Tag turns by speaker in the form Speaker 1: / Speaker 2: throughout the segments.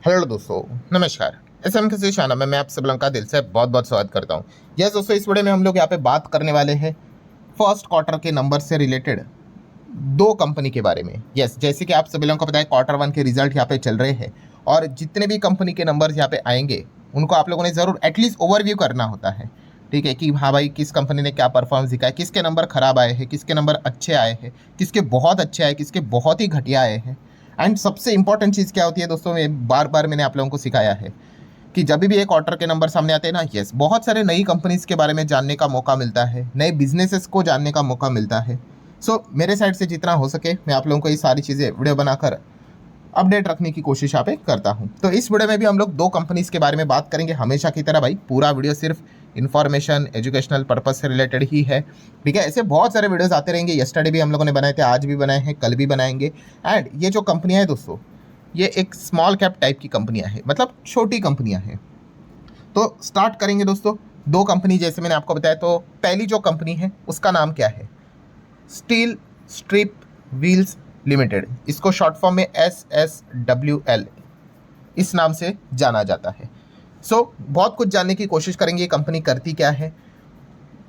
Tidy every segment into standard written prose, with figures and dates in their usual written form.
Speaker 1: Hello दोस्तों, नमस्कार। SM किसी शाना में मैं आप सब लोगों का दिल से बहुत बहुत स्वागत करता हूँ। यस दोस्तों, इस वीडियो में हम लोग यहाँ पे बात करने वाले हैं फर्स्ट क्वार्टर के नंबर से रिलेटेड दो कंपनी के बारे में। यस, जैसे कि आप सभी लोगों को पता है क्वार्टर वन के रिजल्ट यहाँ पे चल रहे हैं और जितने भी कंपनी के नंबर्स यहाँ पे आएंगे उनको आप लोगों ने ज़रूर एटलीस्ट ओवरव्यू करना होता है। ठीक है कि हाँ भाई, किस कंपनी ने क्या परफॉर्मेंस दिखाया, किसके नंबर खराब आए हैं, किसके नंबर अच्छे आए हैं, किसके बहुत अच्छे आए, किसके बहुत ही घटिया आए हैं। एंड सबसे इंपॉर्टेंट चीज़ क्या होती है दोस्तों, बार बार मैंने आप लोगों को सिखाया है कि जब भी एक क्वार्टर के नंबर सामने आते हैं ना, यस, बहुत सारे नई कंपनीज के बारे में जानने का मौका मिलता है, नए बिजनेसेस को जानने का मौका मिलता है। सो मेरे साइड से जितना हो सके मैं आप लोगों को ये सारी चीज़ें वीडियो बनाकर अपडेट रखने की कोशिश यहाँ पे करता हूँ। तो इस वीडियो में भी हम लोग दो कंपनीज के बारे में बात करेंगे, हमेशा की तरह भाई पूरा वीडियो सिर्फ इन्फॉर्मेशन एजुकेशनल पर्पज से रिलेटेड ही है। ठीक है, ऐसे बहुत सारे वीडियोस आते रहेंगे। यस्टरडे भी हम लोगों ने बनाए थे, आज भी बनाए हैं, कल भी बनाएंगे। एंड ये जो कंपनियां हैं दोस्तों, ये एक स्मॉल कैप टाइप की कंपनियां हैं, मतलब छोटी कंपनियां हैं। तो स्टार्ट करेंगे दोस्तों। दो कंपनी जैसे मैंने आपको बताया, तो पहली जो कंपनी है उसका नाम क्या है? स्टील स्ट्रिप व्हील्स लिमिटेड, इसको शॉर्ट फॉर्म में SSWL इस नाम से जाना जाता है। बहुत कुछ जानने की कोशिश करेंगे ये कंपनी करती क्या है,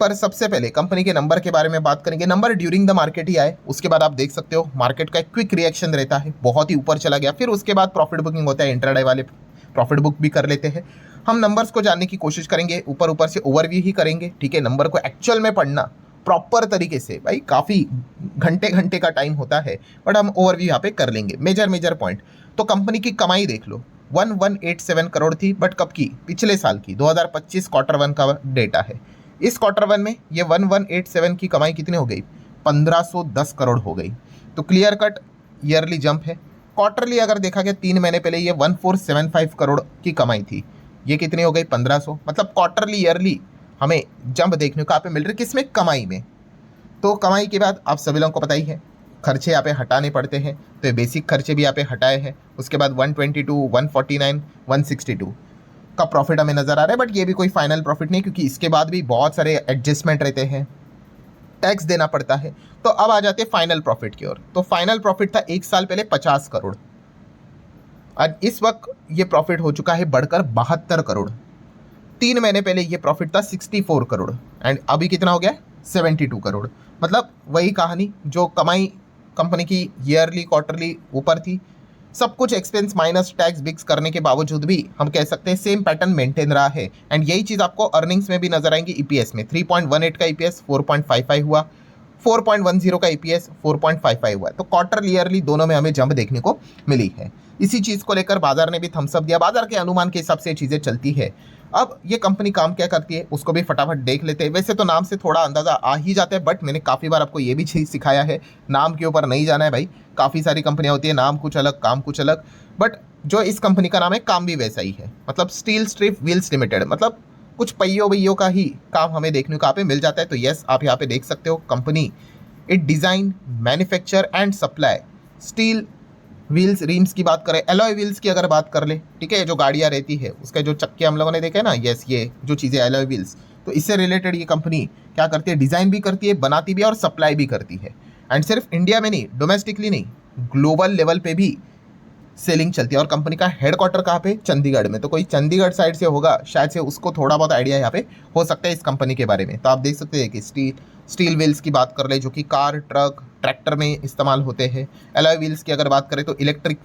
Speaker 1: पर सबसे पहले कंपनी के नंबर के बारे में बात करेंगे। नंबर ड्यूरिंग द मार्केट ही आए, उसके बाद आप देख सकते हो मार्केट का एक क्विक रिएक्शन रहता है, बहुत ही ऊपर चला गया, फिर उसके बाद प्रॉफिट बुकिंग होता है, इंट्राडे वाले प्रॉफिट बुक भी कर लेते हैं। हम नंबर्स को जानने की कोशिश करेंगे, ऊपर ऊपर से ओवरव्यू ही करेंगे। ठीक है, नंबर को एक्चुअल में पढ़ना प्रॉपर तरीके से भाई काफ़ी घंटे घंटे का टाइम होता है, बट हम ओवरव्यू यहाँ पे कर लेंगे, मेजर पॉइंट। तो कंपनी की कमाई देख लो, 1187 करोड़ थी, बट कब की? पिछले साल की, 2025 क्वार्टर वन का डेटा है। इस क्वार्टर वन में ये 1187 की कमाई कितनी हो गई? 1510 करोड़ हो गई। तो क्लियर कट ईयरली जंप है। क्वार्टरली अगर देखा गया 3 महीने पहले ये 1475 करोड़ की कमाई थी, ये कितनी हो गई? 1500। मतलब क्वार्टरली ईयरली हमें जंप देखने को यहाँ पे मिल रही है, किसमें? कमाई में। तो कमाई के बाद आप सभी लोगों को पता ही है खर्चे यहाँ पे हटाने पड़ते हैं, तो ये बेसिक खर्चे भी यहाँ पे हटाए हैं। उसके बाद 122, 149, 162 का प्रॉफिट हमें नजर आ रहा है, बट ये भी कोई फाइनल प्रॉफिट नहीं, क्योंकि इसके बाद भी बहुत सारे एडजस्टमेंट रहते हैं, टैक्स देना पड़ता है। तो अब आ जाते हैं फाइनल प्रॉफिट की ओर। तो फाइनल प्रॉफिट था एक साल पहले 50 करोड़, और इस वक्त ये प्रॉफिट हो चुका है बढ़कर 72 करोड़। 3 महीने पहले ये प्रॉफिट था 64 करोड़, एंड अभी कितना हो गया? 72 करोड़। मतलब वही कहानी, जो कमाई कंपनी की ईयरली क्वार्टरली ऊपर थी, सब कुछ एक्सपेंस माइनस टैक्स बिक्स करने के बावजूद भी हम कह सकते हैं सेम पैटर्न मेंटेन रहा है। एंड यही चीज़ आपको अर्निंग्स में भी नजर आएंगी। ईपीएस में 3.18 का ईपीएस 4.55 हुआ, 4.10 का ईपीएस 4.55 हुआ। तो क्वार्टर ईयरली दोनों में हमें जंप देखने को मिली है। इसी चीज़ को लेकर बाजार ने भी थम्सअप दिया, बाजार के अनुमान के हिसाब से चीज़ें चलती है। अब ये कंपनी काम क्या करती है उसको भी फटाफट देख लेते हैं। वैसे तो नाम से थोड़ा अंदाजा आ ही जाता है, बट मैंने काफ़ी बार आपको ये भी चीज़ सिखाया है, नाम के ऊपर नहीं जाना है भाई। काफ़ी सारी कंपनियां होती है, नाम कुछ अलग काम कुछ अलग, बट जो इस कंपनी का नाम है काम भी वैसा ही है। मतलब स्टील स्ट्रिप व्हील्स लिमिटेड, मतलब कुछ पहियों वहियों का ही काम हमें देखने को यहाँ पे मिल जाता है। तो यस, आप यहाँ पे देख सकते हो company it design manufacture and supply steel wheels RIMS की बात करें, एलॉय व्हील्स की अगर बात कर ले, ठीक है, जो गाड़ियाँ रहती है उसके जो चक्के हम लोगों ने देखे ना, यस, ये जो चीज़ें एलॉय व्हील्स, तो इससे रिलेटेड ये कंपनी क्या करती है? डिज़ाइन भी करती है, बनाती भी है और सप्लाई भी करती है। एंड सिर्फ इंडिया में नहीं, डोमेस्टिकली नहीं, ग्लोबल लेवल पे भी सेलिंग चलती है। और कंपनी का हेडक्वार्टर कहाँ पे? चंडीगढ़ में। तो कोई चंडीगढ़ साइड से होगा शायद से, उसको थोड़ा बहुत आइडिया यहाँ पे हो सकता है इस कंपनी के बारे में। तो आप देख सकते हैं कि स्टील व्हील्स की बात कर ले, जो कि कार ट्रक ट्रैक्टर में इस्तेमाल होते हैं। एलॉय व्हील्स की अगर बात करें तो इलेक्ट्रिक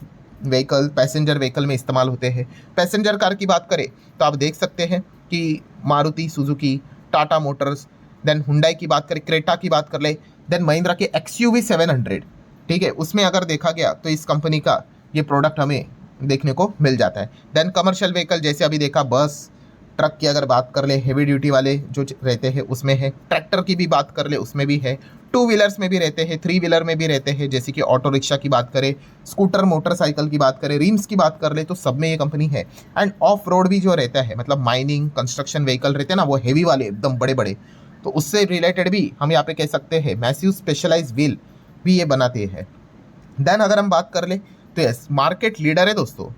Speaker 1: व्हीकल पैसेंजर व्हीकल में इस्तेमाल होते हैं। पैसेंजर कार की बात करें तो आप देख सकते हैं कि Maruti Suzuki, Tata Motors, then Hyundai की बात करें, क्रेटा की बात कर ले, देन महिंद्रा के XUV 700, ठीक है, उसमें अगर देखा गया तो इस कंपनी का ये प्रोडक्ट हमें देखने को मिल जाता है। देन कमर्शियल व्हीकल जैसे अभी देखा, बस ट्रक की अगर बात कर ले, हेवी ड्यूटी वाले जो रहते हैं उसमें है। ट्रैक्टर की भी बात कर ले, उसमें भी है। 2 व्हीलर्स में भी रहते हैं, 3 व्हीलर में भी रहते हैं, जैसे कि ऑटो रिक्शा की बात करें, स्कूटर मोटरसाइकिल की बात करें, रिम्स की बात कर ले, तो सब में ये कंपनी है। एंड ऑफ रोड भी जो रहता है, मतलब माइनिंग कंस्ट्रक्शन व्हीकल रहते हैं ना, वो हेवी वाले एकदम बड़े बड़े, तो उससे रिलेटेड भी हम यहाँ पे कह सकते हैं मैसिव स्पेशलाइज व्हील भी ये बनाते हैं। देन अगर हम बात कर ले तो यस, मार्केट लीडर है दोस्तों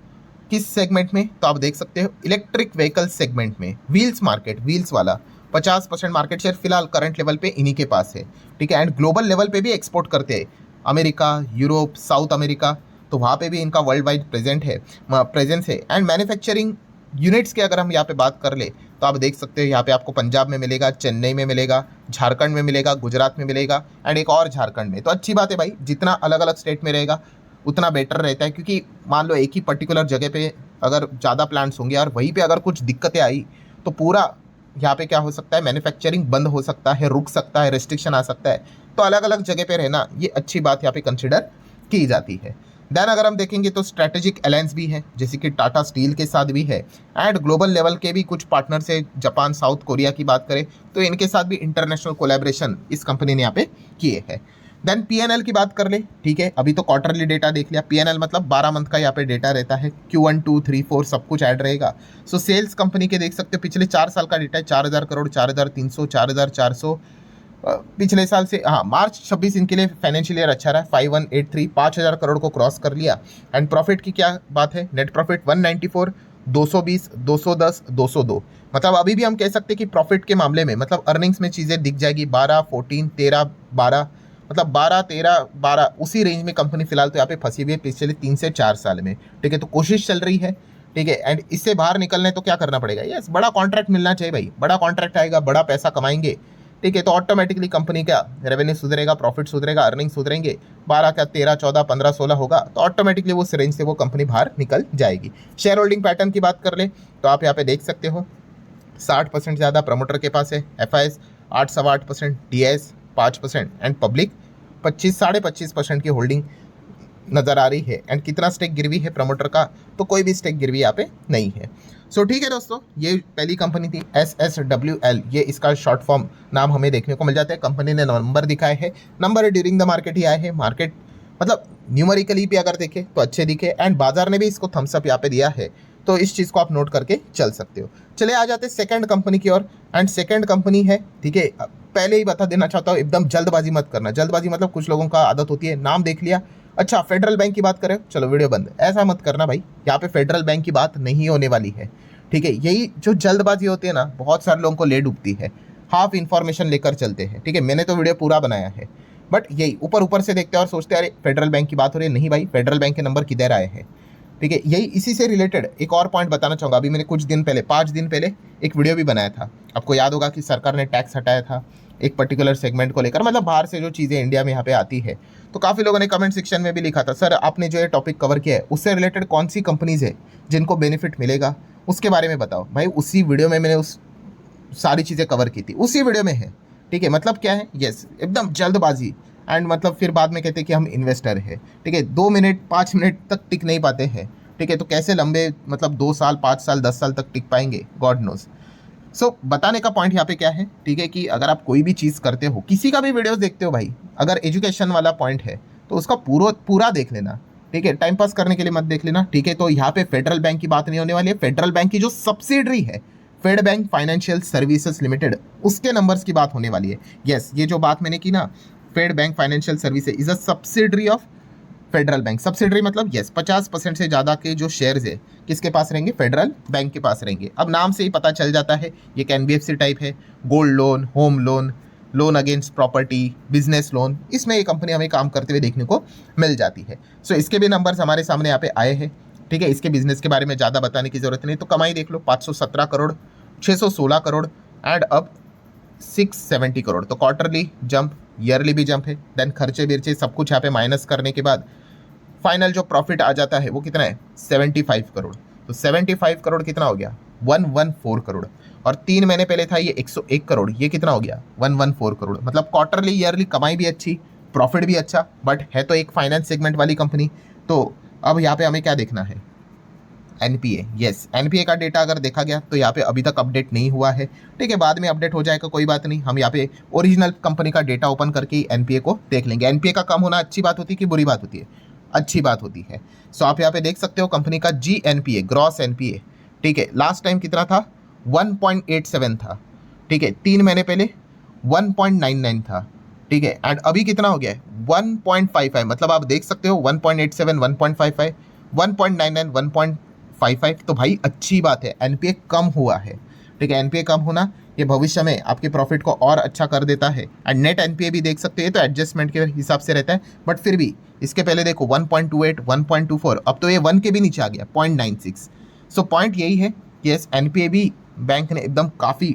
Speaker 1: किस सेगमेंट में? तो आप देख सकते हो इलेक्ट्रिक व्हीकल सेगमेंट में, व्हील्स मार्केट, व्हील्स वाला 50% मार्केट शेयर फिलहाल करंट लेवल पे इन्हीं के पास है। ठीक है, एंड ग्लोबल लेवल पे भी एक्सपोर्ट करते हैं, अमेरिका, यूरोप, साउथ अमेरिका, तो वहाँ पे भी इनका वर्ल्ड वाइड प्रेजेंस है। एंड मैन्युफैक्चरिंग यूनिट्स की अगर हम यहाँ पे बात कर ले तो आप देख सकते हो यहाँ पे आपको पंजाब में मिलेगा, चेन्नई में मिलेगा, झारखंड में मिलेगा, गुजरात में मिलेगा एंड एक और झारखंड में। तो अच्छी बात है भाई, जितना अलग अलग स्टेट में रहेगा उतना बेटर रहता है, क्योंकि मान लो एक ही पर्टिकुलर जगह पे अगर ज़्यादा प्लांट्स होंगे और वहीं पे अगर कुछ दिक्कतें आई तो पूरा यहाँ पे क्या हो सकता है, मैन्युफैक्चरिंग बंद हो सकता है, रुक सकता है, रेस्ट्रिक्शन आ सकता है। तो अलग अलग जगह पे रहना ये अच्छी बात यहाँ पे कंसिडर की जाती है। देन अगर हम देखेंगे तो स्ट्रैटेजिक अलायंस भी है, जैसे कि टाटा स्टील के साथ भी है एंड ग्लोबल लेवल के भी कुछ पार्टनर से, जापान, साउथ कोरिया की बात करें तो इनके साथ भी इंटरनेशनल कोलैबोरेशन इस कंपनी ने यहाँ पे किए हैं। देन पीएनएल की बात कर ले, ठीक है, अभी तो क्वार्टरली डेटा देख लिया, पीएनएल मतलब 12 मंथ का यहाँ पे डेटा रहता है, Q1 2 3 4 सब कुछ ऐड रहेगा। सो सेल्स कंपनी के देख सकते हो पिछले 4 साल का डेटा है, 4000 करोड़, 4300, 4400, पिछले साल से, हाँ मार्च 26 इनके लिए फाइनेंशियल ईयर अच्छा रहा है, 5183, 5000 करोड़ को क्रॉस कर लिया। एंड प्रॉफिट की क्या बात है, नेट प्रॉफिट 194, 220, 210, 202, मतलब अभी भी हम कह सकते हैं कि प्रॉफिट के मामले में मतलब अर्निंग्स में चीज़ें दिख जाएगी, 12, 14, 13, 12, मतलब 12, 13, 12 उसी रेंज में कंपनी फिलहाल तो यहाँ पे फंसी हुई है पिछले 3 से 4 साल में, ठीक है। तो कोशिश चल रही है, ठीक है। एंड इससे बाहर निकलने तो क्या करना पड़ेगा, यस बड़ा कॉन्ट्रैक्ट मिलना चाहिए भाई, बड़ा कॉन्ट्रैक्ट आएगा, बड़ा पैसा कमाएंगे, ठीक है। तो ऑटोमेटिकली कंपनी का रेवेन्यू सुधरेगा, प्रॉफिट सुधरेगा, अर्निंग सुधरेंगे, 12 क्या 13, 14, 15, 16 होगा, तो ऑटोमेटिकली वो रेंज से वो कंपनी बाहर निकल जाएगी। शेयर होल्डिंग पैटर्न की बात कर ले तो आप यहाँ पे देख सकते हो 60% ज़्यादा प्रमोटर के पास है, FIS 8.8%, DIS 5% एंड पब्लिक 25.5% की होल्डिंग नज़र आ रही है। एंड कितना स्टेक गिरवी है प्रमोटर का, तो कोई भी स्टेक गिरवी यहाँ पे नहीं है। सो ठीक है दोस्तों, ये पहली कंपनी थी SSWL, ये इसका शॉर्ट फॉर्म नाम हमें देखने को मिल जाता है। कंपनी ने नंबर दिखाए हैं, नंबर ड्यूरिंग द मार्केट ही आए हैं, मार्केट मतलब न्यूमेरिकली भी अगर देखें तो अच्छे दिखे एंड बाजार ने भी इसको थम्स अप यहाँ पे दिया है, तो इस चीज़ को आप नोट करके चल सकते हो। चले आ जाते सेकंड कंपनी की ओर, एंड सेकंड कंपनी है, ठीक है, पहले ही बता देना चाहता हूँ एकदम जल्दबाजी मत करना। जल्दबाजी मतलब कुछ लोगों का आदत होती है, नाम देख लिया, अच्छा फेडरल बैंक की बात करें, चलो वीडियो बंद, ऐसा मत करना भाई, यहाँ पे फेडरल बैंक की बात नहीं होने वाली है, ठीक है। यही जो जल्दबाजी होती है ना, बहुत सारे लोगों को ले डूबती है, हाफ इन्फॉर्मेशन लेकर चलते हैं, ठीक है। मैंने तो वीडियो पूरा बनाया है, बट यही ऊपर ऊपर से देखते हैं और सोचते हैं अरे फेडरल बैंक की बात हो रही है, नहीं भाई, फेडरल बैंक के नंबर किधर आए हैं, ठीक है। यही इसी से रिलेटेड एक और पॉइंट बताना चाहूँगा। अभी मैंने कुछ दिन पहले, 5 दिन पहले एक वीडियो भी बनाया था, आपको याद होगा कि सरकार ने टैक्स हटाया था एक पर्टिकुलर सेगमेंट को लेकर, मतलब बाहर से जो चीज़ें इंडिया में यहाँ पे आती है। तो काफ़ी लोगों ने कमेंट सेक्शन में भी लिखा था, सर आपने जो ये टॉपिक कवर किया है उससे रिलेटेड कौन सी कंपनीज़ है जिनको बेनिफिट मिलेगा, उसके बारे में बताओ। भाई उसी वीडियो में मैंने उस सारी चीज़ें कवर की थी, उसी वीडियो में है, ठीक है। मतलब क्या है, यस एकदम जल्दबाजी, एंड मतलब फिर बाद में कहते हैं कि हम इन्वेस्टर है, ठीक है। 2 मिनट 5 मिनट तक टिक नहीं पाते हैं, ठीक है। तो कैसे लंबे मतलब 2 साल 5 साल 10 साल तक टिक पाएंगे, गॉड नोज। सो बताने का पॉइंट यहाँ पे क्या है, ठीक है, कि अगर आप कोई भी चीज़ करते हो, किसी का भी वीडियोस देखते हो भाई, अगर एजुकेशन वाला पॉइंट है तो उसका पूरा देख लेना, ठीक है, टाइम पास करने के लिए मत देख लेना, ठीक है। तो यहाँ पे फेडरल बैंक की बात नहीं होने वाली है, फेडरल बैंक की जो सब्सिडरी है Fed Bank Financial Services Limited, उसके नंबर्स की बात होने वाली है। यस, ये जो बात मैंने की ना, Fed Bank Financial Services is a subsidiary of Federal Bank. Subsidiary मतलब यस 50% से ज़्यादा के जो शेयर्स है किसके पास रहेंगे, फेडरल बैंक के पास रहेंगे। अब नाम से ही पता चल जाता है ये एक NBFC टाइप है, gold loan, home loan, loan against property, business loan, इसमें ये कंपनी हमें काम करते हुए देखने को मिल जाती है। सो इसके भी नंबर्स हमारे सामने यहाँ पे आए हैं, ठीक है। इसके बिजनेस के बारे में ज़्यादा बताने की जरूरत नहीं, तो कमाई देख लो 517 करोड़, 616 करोड़ एंड अब 670 करोड़। तो क्वार्टरली जंप, ईयरली भी जंप है। देन खर्चे बिर्चे सब कुछ यहाँ पे माइनस करने के बाद फाइनल जो प्रॉफिट आ जाता है वो कितना है, 75 करोड़। तो 75 करोड़ कितना हो गया, 114 करोड़। और 3 महीने पहले था ये 101 करोड़, ये कितना हो गया, 114 करोड़। मतलब क्वार्टरली ईयरली कमाई भी अच्छी, प्रॉफिट भी अच्छा, बट है तो एक फाइनेंस सेगमेंट वाली कंपनी। तो अब यहाँ पे हमें क्या देखना है, NPA। यस, NPA का डेटा अगर देखा गया तो यहाँ पे अभी तक अपडेट नहीं हुआ है, ठीक है, बाद में अपडेट हो जाएगा, कोई बात नहीं। हम यहाँ पे ओरिजिनल कंपनी का डेटा ओपन करके ही NPA को देख लेंगे। NPA का कम होना अच्छी बात होती है कि बुरी बात होती है, अच्छी बात होती है। सो आप यहाँ पे देख सकते हो कंपनी का GNPA, ग्रॉस NPA, ठीक है, लास्ट टाइम कितना था, 1.87 था, ठीक है। 3 महीने पहले 1.99 था, ठीक है। एंड अभी कितना हो गया है, 1.55। मतलब आप देख सकते हो 1.87, 1.55, 1.99, 1.55। तो भाई अच्छी बात है, NPA कम हुआ है, ठीक है। NPA कम होना ये भविष्य में आपके प्रॉफिट को और अच्छा कर देता है। एंड नेट एनपीए भी देख सकते हैं, तो एडजस्टमेंट के हिसाब से रहता है, बट फिर भी इसके पहले देखो 1.28, 1.24, अब तो ये 1 के भी नीचे आ गया, 0.96। सो पॉइंट यही है कि यस, एनपीए भी बैंक ने एकदम काफ़ी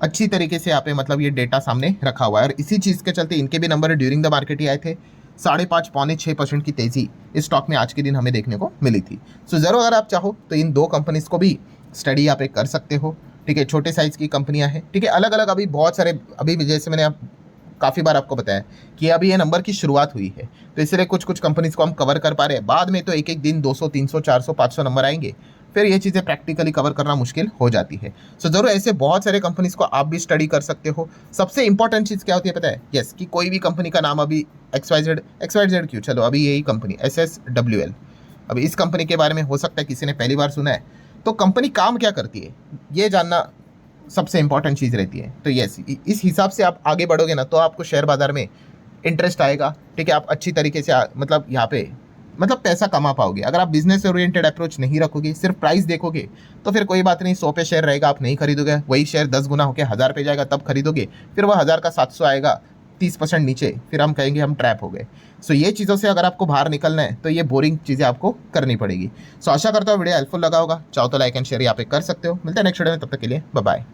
Speaker 1: अच्छी तरीके से यहाँ पे मतलब ये डेटा सामने रखा हुआ है, और इसी चीज़ के चलते इनके भी नंबर ड्यूरिंग द मार्केट ही आए थे। 5.5 पौने 6% की तेज़ी इस स्टॉक में आज के दिन हमें देखने को मिली थी। सो ज़रूर अगर आप चाहो तो इन दो कंपनीज़ को भी स्टडी यहाँ पे कर सकते हो, ठीक है। छोटे साइज़ की कंपनियां हैं, ठीक है, अलग अलग, अभी बहुत सारे, अभी जैसे मैंने काफ़ी बार आपको बताया कि अभी ये नंबर की शुरुआत हुई है, तो इसलिए कुछ कुछ कंपनीज़ को हम कवर कर पा रहे हैं। बाद में तो एक एक दिन 200, 300, 400, 500 नंबर आएंगे, फिर ये चीज़ें प्रैक्टिकली कवर करना मुश्किल हो जाती है। सो ज़रूर ऐसे बहुत सारे कंपनीज़ को आप भी स्टडी कर सकते हो। सबसे इंपॉर्टेंट चीज़ क्या होती है पता है? यस, कि कोई भी कंपनी का नाम अभी XYZ क्यों, चलो अभी यही कंपनी SSWL, अभी इस कंपनी के बारे में हो सकता है किसी ने पहली बार सुना है, तो कंपनी काम क्या करती है ये जानना सबसे इंपॉर्टेंट चीज़ रहती है। तो यस, इस हिसाब से आप आगे बढ़ोगे ना, तो आपको शेयर बाजार में इंटरेस्ट आएगा, ठीक है। आप अच्छी तरीके से मतलब यहाँ पे मतलब पैसा कमा पाओगे। अगर आप बिजनेस ओरिएंटेड अप्रोच नहीं रखोगे, सिर्फ प्राइस देखोगे, तो फिर कोई बात नहीं, 100 पे शेयर रहेगा, आप नहीं खरीदोगे, वही शेयर 10 गुना होकर 1000 पे जाएगा, तब खरीदोगे, फिर वह 1000 का 700 आएगा, 30% नीचे, फिर हम कहेंगे हम ट्रैप हो गए। सो ये चीज़ों से अगर आपको बाहर निकलना है तो ये बोरिंग चीज़ें आपको करनी पड़ेगी। सो आशा करता हूँ वीडियो हेल्पफुल लगा होगा। चाहो तो लाइक एंड शेयर यहाँ पे कर सकते हो। मिलते हैं नेक्स्ट वीडियो में, तब तक के लिए बाय बाय।